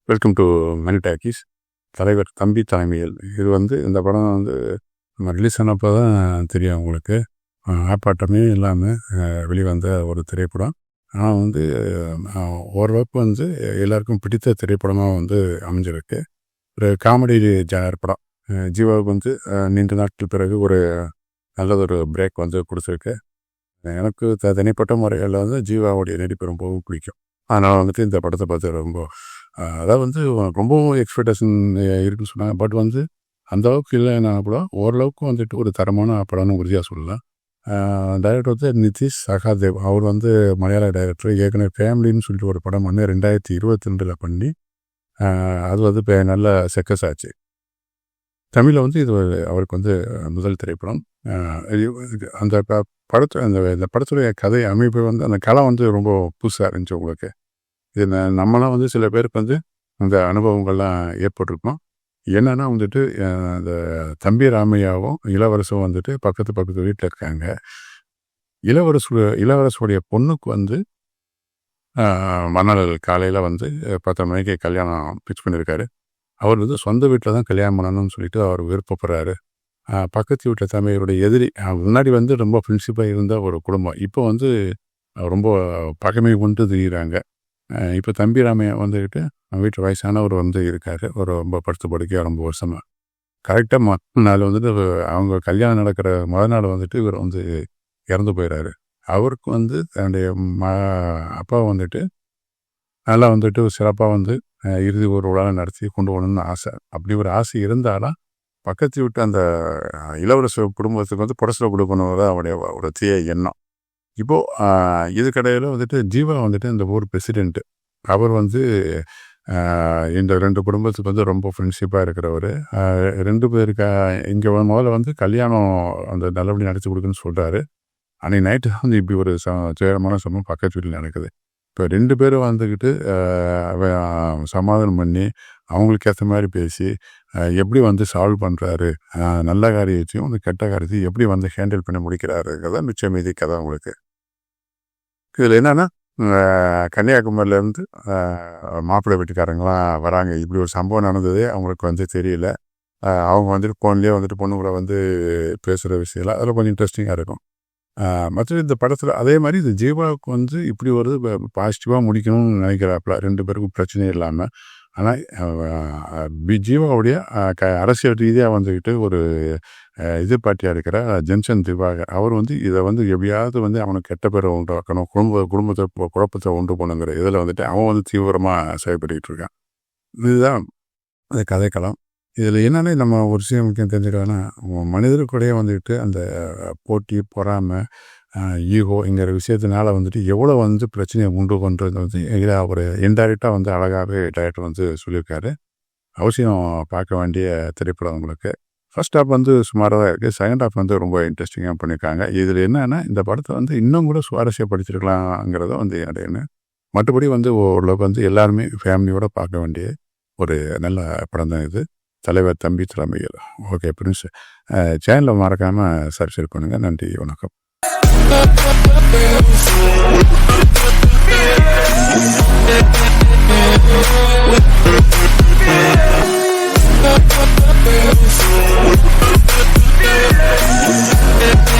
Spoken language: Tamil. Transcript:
Welcome to money talkies. தலைவர் தம்பி தலைமையில் இது இந்த படம் நம்ம ரிலீஸ் ஆனப்போ தான் தெரியும் உங்களுக்கு. ஆர்ப்பாட்டமே இல்லாமல் வெளிவந்த ஒரு திரைப்படம். ஆனால் ஓரளவுக்கு எல்லாருக்கும் பிடித்த திரைப்படமாக அமைஞ்சிருக்கு. ஒரு காமெடி ஜானர் படம். ஜீவாவுக்கு நீண்ட நாட்கள் பிறகு ஒரு நல்லதொரு பிரேக் கொடுத்துருக்கு. எனக்கு தனிப்பட்ட முறையில் ஜீவாவுடைய நடிப்பு ரொம்பவும் பிடிக்கும். அதனால் இந்த படத்தை பார்த்து ரொம்ப அதாவது ரொம்பவும் எக்ஸ்பெக்டேஷன் இருக்குன்னு சொன்னாங்க. பட் அந்த அளவுக்கு இல்லைன்னா கூட ஓரளவுக்கு ஒரு தரமான படம்னு உறுதியாக சொல்லலாம். டைரக்டர் நிதிஷ் சகாதேவ். அவர் மலையாள டைரக்டர். ஏற்கனவே ஃபேமிலின்னு சொல்லிட்டு ஒரு படம் 2022 பண்ணி அது இப்போ நல்ல சக்ஸஸ் ஆச்சு. தமிழில் இது அவருக்கு முதல் திரைப்படம். அந்த இந்த படத்துடைய கதை அமைப்பு அந்த களம் ரொம்ப புதுசாக இருந்துச்சு உங்களுக்கு. இது நம்மளாம் சில பேருக்கு அந்த அனுபவங்கள்லாம் ஏற்பட்டிருக்கோம். என்னன்னா அந்த தம்பி ராமையாவும் இளவரசும் பக்கத்து வீட்டில் இருக்காங்க. இளவரசுடைய பொண்ணுக்கு மறுநாள் காலையில் 10 மணிக்கு கல்யாணம் ஃபிக்ஸ் பண்ணியிருக்காரு. அவர் சொந்த வீட்டில் தான் கல்யாணம் பண்ணணும்னு சொல்லிட்டு அவர் விருப்பப்படுறாரு. பக்கத்து வீட்டில் தம்பியருடைய எதிரி. முன்னாடி ரொம்ப ஃப்ரெண்ட்ஷிப்பாக இருந்த ஒரு குடும்பம். இப்போ ரொம்ப பகைமை கொண்டு தெரியுறாங்க. இப்போ தம்பி ராமையா வீட்டில் வயசானவர் இருக்கார். ஒரு ரொம்ப படுத்து படுக்கையாக ரொம்ப வருஷமாக. கரெக்டாக நாள் அவங்க கல்யாணம் நடக்கிற முதல் நாள் இவர் இறந்து போயிடுறாரு. அவருக்கு தன்னுடைய அப்பா நல்லா சிறப்பாக இறுதி ஒரு விழா நடத்தி கொண்டு போகணும்னு ஆசை. அப்படி ஒரு ஆசை இருந்தாலும் பக்கத்து விட்டு அந்த இளவரசு குடும்பத்துக்கு புடசில் கொடுக்கணுங்கிறது அவருடைய ஒரு தீய எண்ணம். இப்போது இதுக்கடையில் ஜீவா இந்த ஊர் பிரசிடெண்ட்டு. அவர் இந்த 2 குடும்பத்துக்கு ரொம்ப ஃப்ரெண்ட்ஷிப்பாக இருக்கிறவர். 2 பேருக்கு இங்கே முதல்ல கல்யாணம் நல்லபடி நடத்தி கொடுக்குன்னு சொல்கிறாரு. அன்றைக்கி நைட்டு இப்படி ஒரு துயரமான சம்பவம் பக்கத்து வீட்டில் நடக்குது. இப்போ 2 பேரும் சமாதானம் பண்ணி அவங்களுக்கு ஏற்ற மாதிரி பேசி எப்படி சால்வ் பண்ணுறாரு, நல்ல காரியத்தையும் கெட்ட காரியத்தையும் எப்படி ஹேண்டில் பண்ணி முடிக்கிறாருங்கிறத மிச்சம் மீதி கதை உங்களுக்கு. இதில் என்னென்னா கன்னியாகுமரியிலேருந்து மாப்பிள்ளை வீட்டுக்காரங்களாம் வராங்க. இப்படி ஒரு சம்பவம் நடந்தது அவங்களுக்கு தெரியல. அவங்க ஃபோன்லேயே பொண்ணு கூட பேசுகிற விஷயம்லாம் அதில் கொஞ்சம் இன்ட்ரெஸ்டிங்காக இருக்கும். மற்ற இந்த படத்தில் அதே மாதிரி இந்த ஜீவாவுக்கு இப்படி ஒரு பாசிட்டிவாக முடிக்கணும்னு நினைக்கிறாப்புல. 2 பேருக்கும் பிரச்சனை இல்லாமல். ஆனால் ஜீவாவுடைய அரசியல் ரீதியாக ஒரு எதிர்பார்ட்டியாக இருக்கிற ஜென்சன் திவாகர் அவர் இதை எப்படியாவது அவனுக்கு கெட்ட பேரை உண்டாக்கணும், குடும்பத்தை குழப்பத்தை உண்டு பண்ணுங்கிற இதில் அவன் தீவிரமாக செயல்பட்டுக்கிட்டு இருக்கான். இதுதான் அந்த கதைக்களம். இதில் என்னென்னா நம்ம ஒரு விஷயம் முக்கியம் தெரிஞ்சுக்கலாம்னா மனிதருக்குடைய அந்த போட்டி பொறாமை ஈகோங்கிற விஷயத்தினால எவ்வளோ பிரச்சனையை உண்டு பண்ணுறது இதில் அவர் இன்டைரக்டாக அழகாகவே டைரக்டர் சொல்லியிருக்காரு. அவசியம் பார்க்க வேண்டிய திரைப்படம் உங்களுக்கு. ஃபர்ஸ்ட் ஹாஃப் சுமாராக தான் இருக்குது. செகண்ட் ஹாஃப் ரொம்ப இன்ட்ரெஸ்டிங்காக பண்ணியிருக்காங்க. இதில் என்னென்னா இந்த படத்தை இன்னும் கூட சுவாரஸ்யப்படுத்திருக்கலாங்கிறத என்னன்னு மற்றபடி ஓரளவுக்கு எல்லாருமே ஃபேமிலியோடு பார்க்க வேண்டிய ஒரு நல்ல படம் தான் இது. தலைவர் தம்பி தலைமையில். ஓகே ஃப்ரெண்ட்ஸ், சேனலை மறக்காமல் சப்ஸ்கிரைப் பண்ணுங்கள். நன்றி, வணக்கம். We'll be right back.